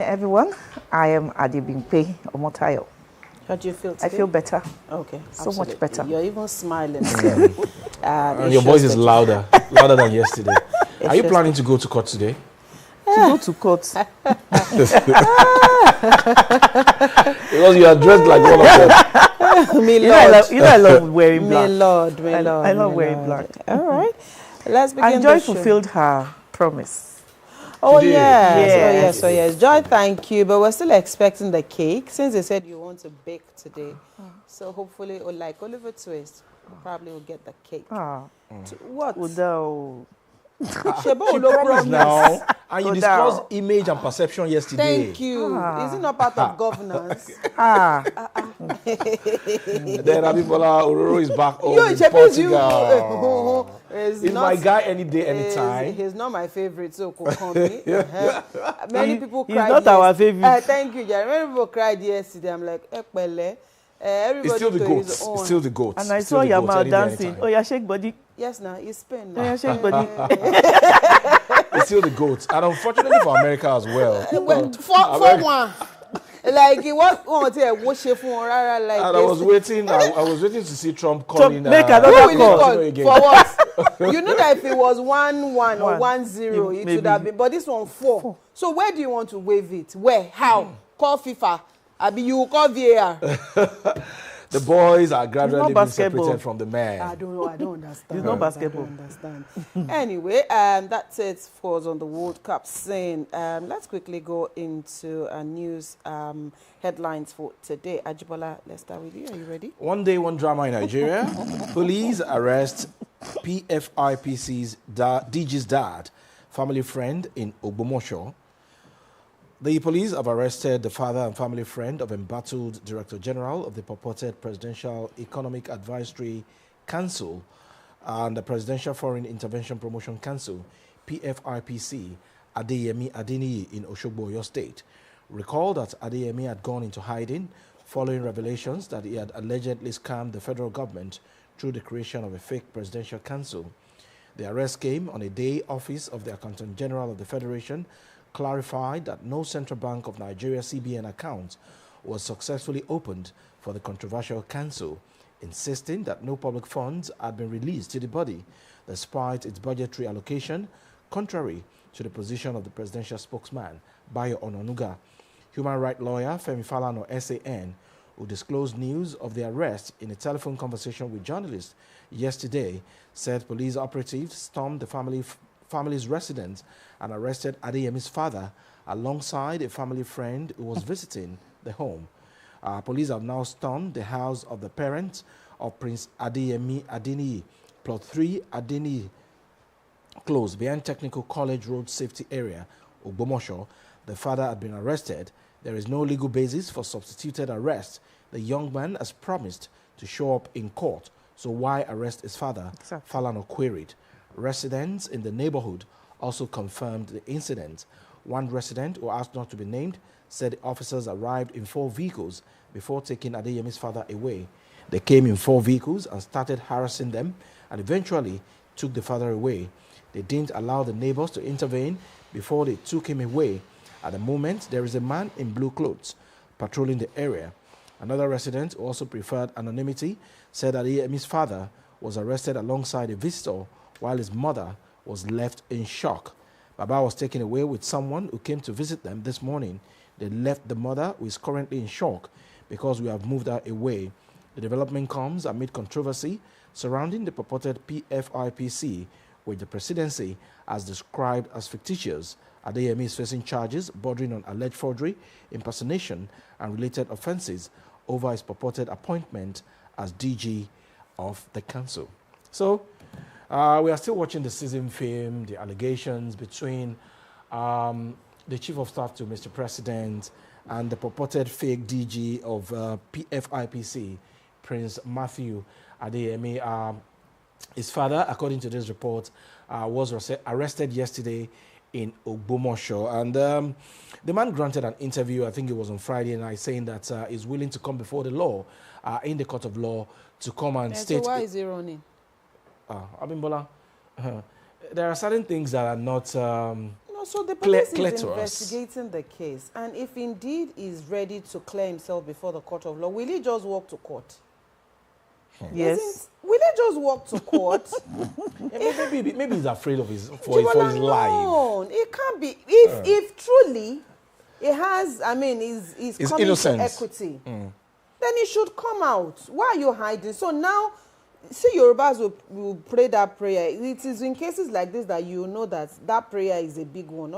Everyone, I am Adibimpe Omotayo. How do you feel today? I feel better. Okay, so much better. You're even smiling. And your voice is louder than yesterday. Are you planning to go to court today? To go to court. Because you are dressed like one of them. Me Lord. I love wearing black. Me Lord. I love wearing black. All right. Let's begin. And Joy fulfilled her promise. Oh, yes. Yes. Joy, thank you. But we're still expecting the cake since they said you want to bake today. So hopefully, like Oliver Twist, probably will get the cake. What? She promised now, and you discussed image and perception yesterday. Thank you. Is it not part of governance? Then Abibola Ororo is back home in Portugal. He's my guy any day, anytime. He's not my favorite, so call me. Many people cried. He's not our favorite. Thank you, Jerry. Many people cried yesterday. I'm like, it's still the goat. It's still the goat. And I saw Yamal dancing. Oh, yeah, shake body. Yes, now it's Spain. Yeah, shake body. It's still the goat. And unfortunately for America as well. For one. Like it was like and I was waiting to see Trump calling make another call. For what? You know that if it was 1-1 or 1-0, it would have been, but this one 4. So where do you want to wave it? Where? How? Call FIFA. You call VAR. The boys are gradually being separated from the men. I don't know. I don't understand. It's not basketball. I don't understand. Anyway, that's it for us on the World Cup scene. Let's quickly go into news headlines for today. Ajibola, let's start with you. Are you ready? One day, one drama in Nigeria. Police arrest PFIPC's DG's dad, family friend in Ogbomosho. The police have arrested the father and family friend of embattled Director General of the purported Presidential Economic Advisory Council and the Presidential Foreign Intervention Promotion Council, PFIPC, Adeyemi Adeniyi in Oshogbo, Oyo State. Recall that Adeyemi had gone into hiding following revelations that he had allegedly scammed the federal government through the creation of a fake presidential council. The arrest came on a day office of the Accountant General of the Federation clarified that no Central Bank of Nigeria CBN account was successfully opened for the controversial council, insisting that no public funds had been released to the body, despite its budgetary allocation, contrary to the position of the presidential spokesman, Bayo Onanuga. Human rights lawyer Femi Falana SAN, who disclosed news of the arrest in a telephone conversation with journalists yesterday, said police operatives stormed the family's residence and arrested Adeyemi's father alongside a family friend who was visiting the home. Police have now stormed the house of the parents of Prince Adeyemi Adeniyi, plot 3 Adeniyi Close, behind Technical College Road Safety Area, Ogbomosho. The father had been arrested. There is no legal basis for substituted arrest. The young man has promised to show up in court. So why arrest his father? Exactly. Falana queried. Residents in the neighborhood also confirmed the incident. One resident, who asked not to be named, said the officers arrived in 4 vehicles before taking Adeyemi's father away. They came in 4 vehicles and started harassing them and eventually took the father away. They didn't allow the neighbors to intervene before they took him away. At the moment, there is a man in blue clothes patrolling the area. Another resident, who also preferred anonymity, said Adeyemi's father was arrested alongside a visitor while his mother was left in shock. Baba was taken away with someone who came to visit them this morning. They left the mother, who is currently in shock, because we have moved her away. The development comes amid controversy surrounding the purported PFIPC, which the presidency has described as fictitious. Adeyemi is facing charges bordering on alleged forgery, impersonation, and related offenses over his purported appointment as DG of the council. So, we are still watching the season film, the allegations between the Chief of Staff to Mr. President and the purported fake DG of PFIPC, Prince Matthew Adeyemi. His father, according to this report, was arrested yesterday in Ogbomosho. And the man granted an interview, I think it was on Friday night, saying that he's willing to come before the law, in the court of law, to come and state... So why is he running? Abimbola, there are certain things that are not... No, No, so the police clear is to us. investigating the case, and if indeed is ready to clear himself before the court of law, will he just walk to court? Yes. Will he just walk to court? Maybe he's afraid of his for his life. No, it can't be. If truly it has, I mean, is coming innocence. to equity, then he should come out. Why are you hiding? So now, see, Yorubas will pray that prayer. It is in cases like this that you know that that prayer is a big one.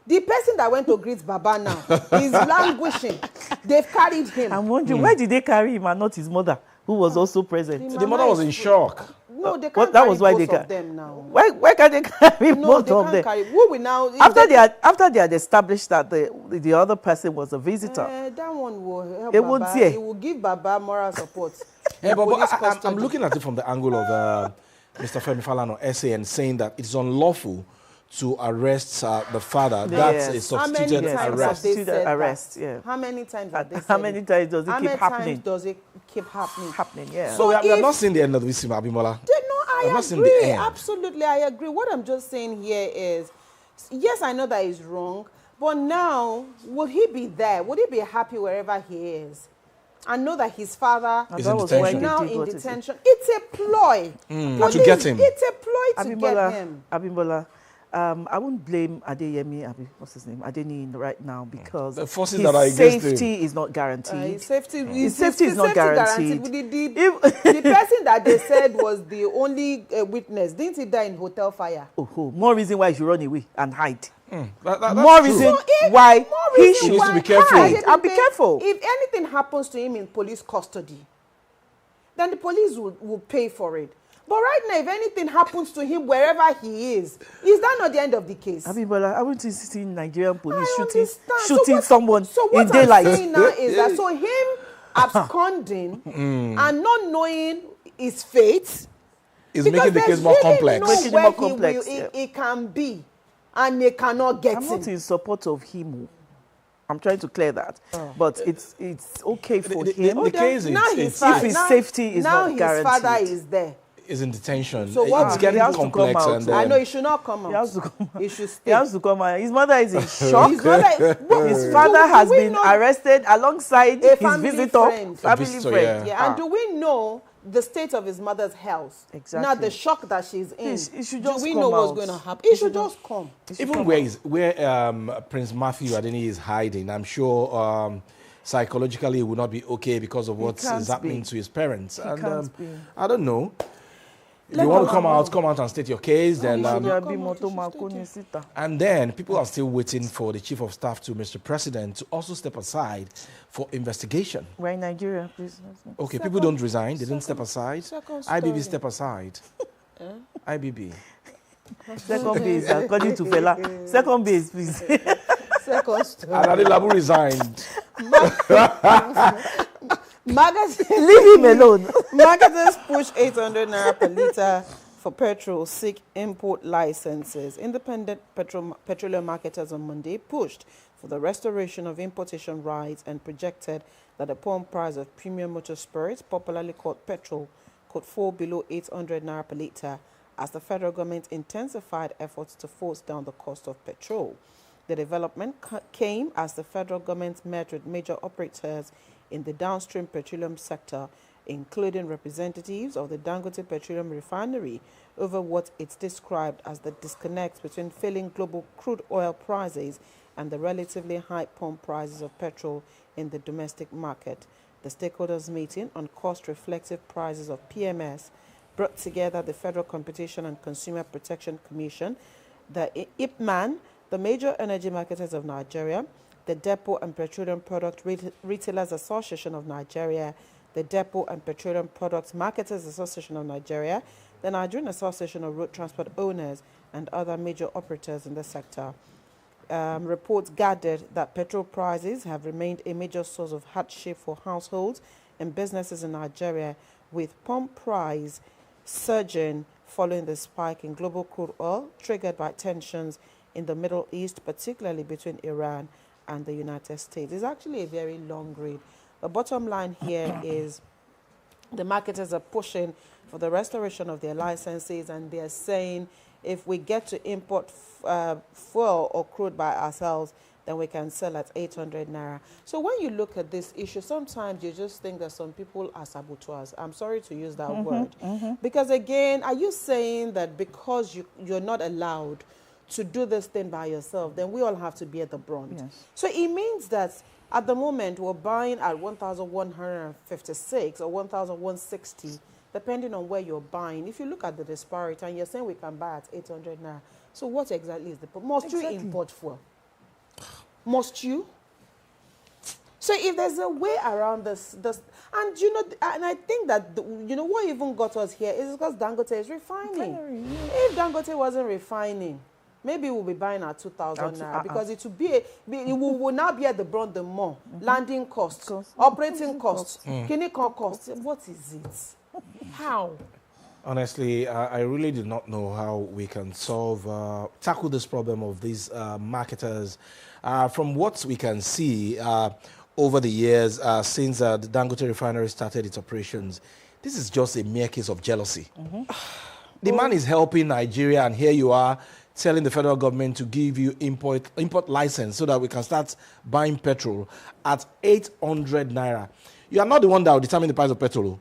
The person that went to greet Baba now is languishing. They've carried him. I'm wondering, why did they carry him and not his mother, who was also present? The mother was in shock. No, they can't that carry was why both they of them now. Why can't they carry No, both they of can't them? carry. Who will now? After they had established that the other person was a visitor. That one will help It Baba. won't say. It will give Baba moral support. Yeah, but Police I'm custody. looking at it from the angle of Mr. Femi Falana essay and saying that it's unlawful to arrest the father. That's a Yes. substituted How many times have arrest. they Substituted said that? arrest, yeah. How many times have they said How many times does it How keep many happening? times does it keep happening? Yeah. So we have if- not seen the end of this, Abimola. I I've not seen the agree. end. Absolutely, I agree. What I'm just saying here is, yes, I know that is wrong, but now, will he be there? Would he be happy wherever he is? And know that his father Is that in was detention. why is they now did in what it is. detention. It's a ploy. To get him. It's a ploy to get Abimbola, him. Abimbola, I wouldn't blame Adeyemi, what's his name, Adeni right now, because The forces his that are against safety is not guaranteed. His safety, His safety is not guaranteed. The person that they said was the only witness, didn't he die in hotel fire? More reason why he should run away and hide. That's More true. reason So why more he reason should needs to be why careful. hide. And be careful. If anything happens to him in police custody, then the police will pay for it. But right now, if anything happens to him wherever he is that not the end of the case? Abimbola, I want to see Nigerian police I shooting understand. someone so what in daylight. I'm saying now is that so him absconding and not knowing his fate Is because making the there's case more really complex. no Making it where more he complex, will, yeah. it can be, and they cannot get I'm him. not in support of him. I'm trying to clear that. But it's okay for him. the case is now it's If his safety is now not his guaranteed. father is there. is in detention. So what It's will getting he has to come complex. out? And I know he should not come out. He has to come out. He should He stay. has to come out. His mother is in shock. His mother, His father has been arrested alongside a his family visitor, friend. family visitor, friend. Yeah, and do we know the state of his mother's health? Exactly. Now the shock that she's in. He should do just we come know what's out. going to happen? He should just come. Even where Prince Matthew Adeni is hiding, I'm sure psychologically it would not be okay because of what can't is happening be. to his parents. He And can't be. I don't know. If Let you want him to come out and state your case, then and then people are still waiting for the Chief of Staff to Mr. President to also step aside for investigation. We're in Nigeria, please. Okay, people don't resign, they don't step aside. second IBB story. step aside. IBB. Second base, according to Fela. Second base, please. Second story. And Adelabu resigned. Magazine. Leave him alone. Marketers push 800 naira per litre for petrol, seek import licenses. Independent petroleum marketers on Monday pushed for the restoration of importation rights and projected that the pump price of premium motor spirits, popularly called petrol, could fall below 800 naira per litre as the federal government intensified efforts to force down the cost of petrol. The development came as the federal government met with major operators in the downstream petroleum sector, including representatives of the Dangote Petroleum Refinery, over what it's described as the disconnect between falling global crude oil prices and the relatively high pump prices of petrol in the domestic market. The stakeholders meeting on cost-reflective prices of PMS brought together the Federal Competition and Consumer Protection Commission, the IPMAN, the major energy marketers of Nigeria, the Depot and Petroleum Product Retailers Association of Nigeria, the Depot and Petroleum Products Marketers Association of Nigeria, the Nigerian Association of Road Transport Owners, and other major operators in the sector. Reports gathered that petrol prices have remained a major source of hardship for households and businesses in Nigeria, with pump price surging following the spike in global crude oil triggered by tensions in the Middle East, particularly between Iran and the United States. It's actually a very long read. The bottom line here is the marketers are pushing for the restoration of their licenses, and they're saying if we get to import fuel or crude by ourselves, then we can sell at 800 naira. So when you look at this issue, sometimes you just think that some people are saboteurs. I'm sorry to use that word. Because again, are you saying that because you're not allowed to do this thing by yourself, then we all have to be at the brunt? Yes. So it means that at the moment we're buying at 1,156 or 1,160, depending on where you're buying. If you look at the disparity and you're saying we can buy at 800 naira, so what exactly is the point? Must you import fuel? Must you? So if there's a way around this, and you know, and I think that you know what even got us here is because Dangote is refining. If Dangote wasn't refining, maybe we'll be buying at 2,000 naira because it will it will now be at the brunt the more landing costs, operating costs, clinical costs. What is it? How? Honestly, I really do not know how we can tackle this problem of these marketers. From what we can see over the years since the Dangote refinery started its operations, this is just a mere case of jealousy. The man is helping Nigeria, and here you are telling the federal government to give you import license so that we can start buying petrol at 800 naira. You are not the one that will determine the price of petrol.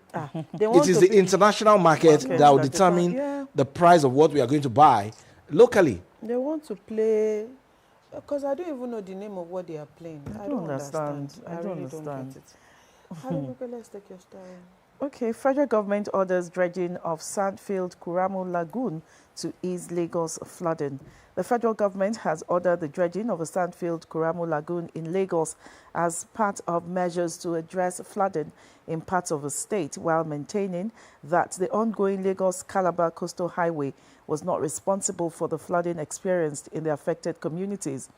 It is the international market that will determine the price of what we are going to buy locally. They want to play, because I don't even know the name of what they are playing. I don't understand. I don't understand. Get it. Let's take your story. Okay, federal government orders dredging of sand-filled Kuramu Lagoon to ease Lagos flooding. The federal government has ordered the dredging of a sand-filled Kuramu Lagoon in Lagos as part of measures to address flooding in parts of the state, while maintaining that the ongoing Lagos-Calabar Coastal Highway was not responsible for the flooding experienced in the affected communities.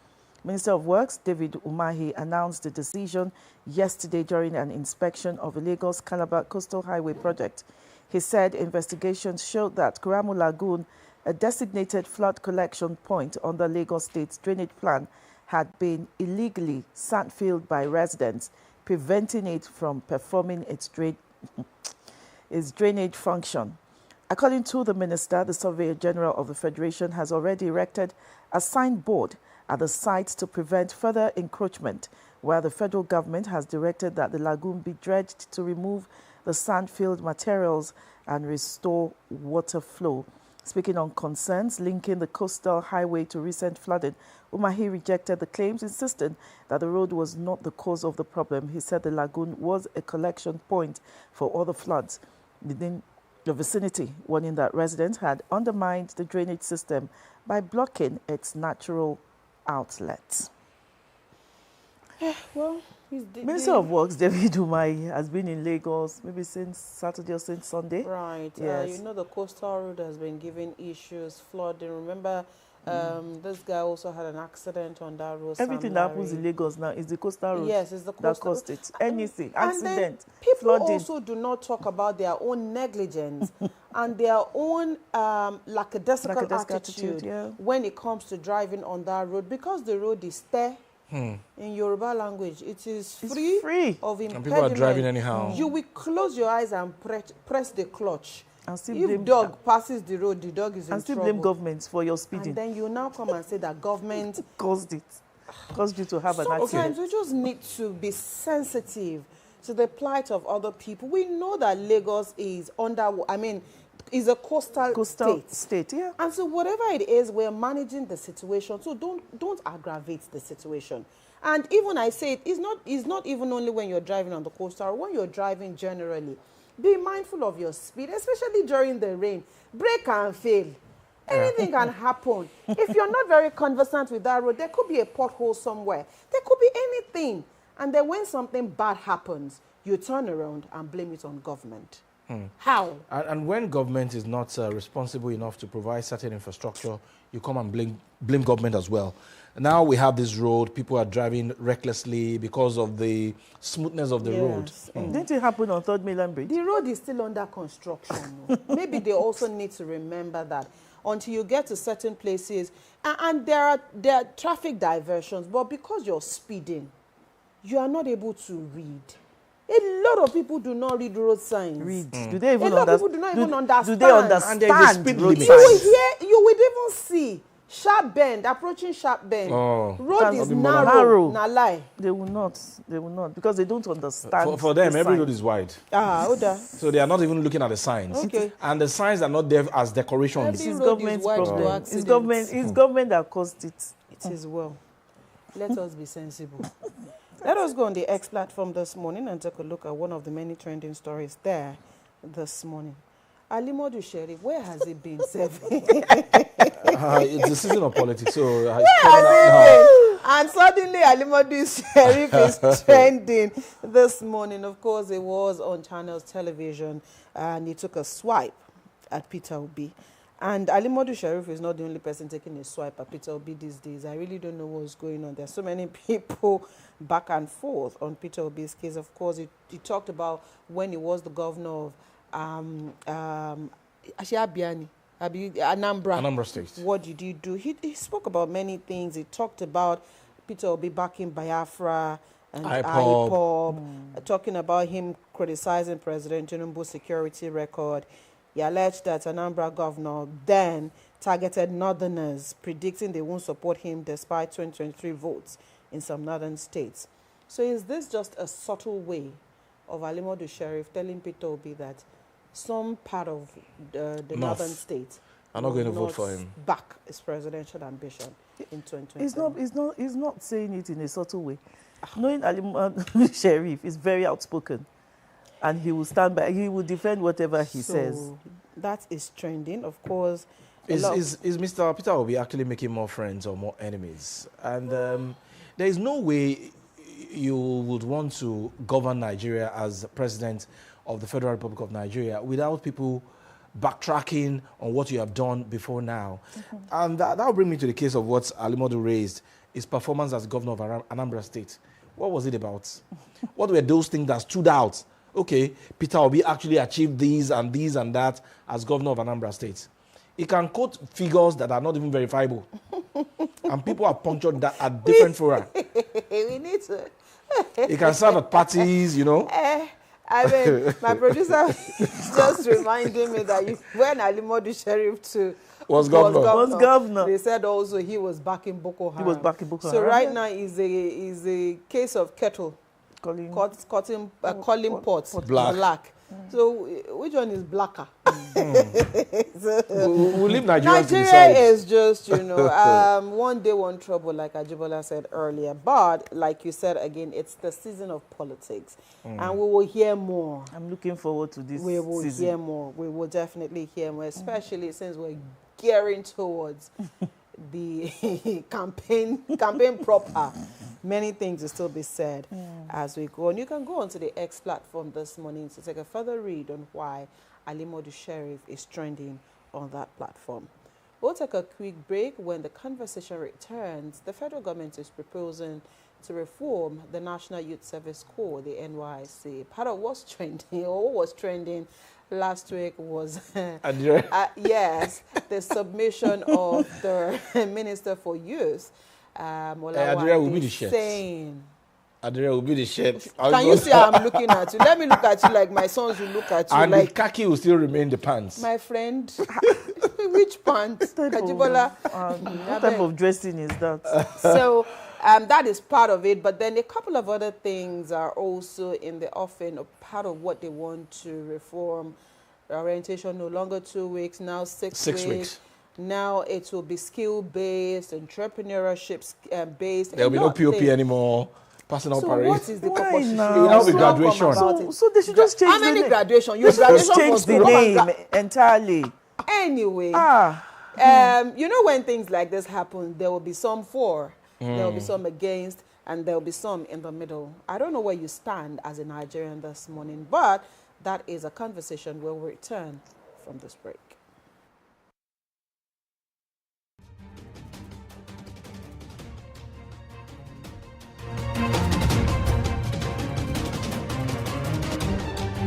Minister of Works David Umahi announced the decision yesterday during an inspection of the Lagos-Calabar Coastal Highway project. He said investigations showed that Kuramu Lagoon, a designated flood collection point under Lagos State's drainage plan, had been illegally sand-filled by residents, preventing it from performing its drainage function. According to the minister, the Surveyor General of the Federation has already erected a signboard at the site to prevent further encroachment, while the federal government has directed that the lagoon be dredged to remove the sand-filled materials and restore water flow. Speaking on concerns linking the coastal highway to recent flooding, Umahi rejected the claims, insisting that the road was not the cause of the problem. He said the lagoon was a collection point for other floods within the vicinity, warning that residents had undermined the drainage system by blocking its natural outlets. Well, Minister of Works David Umahi has been in Lagos maybe since Saturday or since Sunday. Right. Yes. You know, the coastal road has been giving issues, flooding. Remember, this guy also had an accident on that road. Everything that happens in Lagos now is the coastal road. Yes, it's the coastal that caused it. Anything, and accident, then people flooding. also do not talk about their own negligence and their own lackadaisical attitude when it comes to driving on that road, because the road is there. In Yoruba language, it is free of impediment. And people are driving anyhow. You will close your eyes and press the clutch. And still if dog passes the road, the dog is in trouble. And still blame government for your speeding. And then you now come and say that government caused you to have an accident. Sometimes we just need to be sensitive to the plight of other people. We know that Lagos is is a coastal state, yeah. And so whatever it is, we're managing the situation. So don't aggravate the situation. And even I say it's not even only when you're driving on the coastal, when you're driving generally. Be mindful of your speed, especially during the rain. Brake and fail. Anything can happen. If you're not very conversant with that road, there could be a pothole somewhere. There could be anything. And then when something bad happens, you turn around and blame it on government. How? And when government is not responsible enough to provide certain infrastructure, you come and blame government as well. Now we have this road, people are driving recklessly because of the smoothness of the road. Didn't it happen on 3rd Mainland Bridge? The road is still under construction. Maybe they also need to remember that until you get to certain places, and there are traffic diversions, but because you're speeding, you are not able to read. A lot of people do not read road signs. Do they even a lot of people do not even understand. Do they understand? And there is a speed limit. You will even see sharp bend, approaching sharp bend. Road is narrow. Na lie. They will not, because they don't understand. For them, every road is wide. Oda. So they are not even looking at the signs. Okay. And the signs are not there as decorations. Every It's road government's is wide to problem. accidents. It's government that caused it. It is well. Let us be sensible. Let us go on the X platform this morning and take a look at one of the many trending stories there this morning. Alimodu Sheriff, where has he been serving? It's the season of politics, so And suddenly Alimodu Sheriff is trending this morning. Of course, it was on Channels Television, and he took a swipe at Peter Obi. And Alimodu Sheriff is not the only person taking a swipe at Peter Obi these days. I really don't know what's going on. There's so many people back and forth on Peter Obi's case. Of course, he talked about when he was the governor of Anambra State. What did you do? He spoke about many things. He talked about Peter Obi backing Biafra and IPOB, talking about him criticizing President Tinubu's security record. He alleged that Anambra governor then targeted northerners, predicting they won't support him despite 2023 votes in some northern states. So is this just a subtle way of Alimodu Sheriff telling Peter Obi that some part of the northern states are not going to vote for him? Back his presidential ambition in 2023. He's not saying it in a subtle way. Knowing Alimodu Sheriff is very outspoken. And he will stand by, he will defend whatever he says. That is trending, of course. Is Mr. Peter Obi actually making more friends or more enemies? And there is no way you would want to govern Nigeria as president of the Federal Republic of Nigeria without people backtracking on what you have done before now. And that will bring me to the case of what Alimodu raised, his performance as governor of Anambra State. What was it about? What were those things that stood out? Okay, Peter Obi actually achieved these and that as governor of Anambra State. He can quote figures that are not even verifiable. And people are punctured that at different fora. We need to. He can serve at parties, you know. I mean, my producer is just reminding me that when Alimodu Sheriff was governor, they said also he was backing Boko Haram. So right now is a case of kettle. Calling pots black. So which one is blacker? We'll leave Nigeria is just, one day, one trouble, like Ajibola said earlier. But like you said again, it's the season of politics. And we will hear more. I'm looking forward to this We will season. hear more. We will definitely hear more, especially since we're gearing towards the campaign proper. Many things will still be said as we go. And you can go onto the X platform this morning to take a further read on why Alimodu Sheriff is trending on that platform. We'll take a quick break. When the conversation returns, the federal government is proposing to reform the National Youth Service Corps, the NYSC. Part of what's trending, or what was trending last week was, yes, the submission of the Minister for Youth, Adria will be the shirt. Adria will be the shirt. Can you see how I'm looking at you? Let me look at you like my sons will look at you. And like the khaki will still remain the pants. My friend, which pants? Kajibola. What type of dressing is that? So that is part of it. But then a couple of other things are also in the offing of part of what they want to reform. Orientation no longer 2 weeks, now 6 weeks. Now it will be skill-based, entrepreneurship-based. There will be no POP anymore. Personal parade. What is the purpose? It will be graduation. So they should just change how many graduation? You graduation change the name entirely. Anyway, you know when things like this happen, there will be some for, there will be some against, and there will be some in the middle. I don't know where you stand as a Nigerian this morning, but that is a conversation where we return from this break.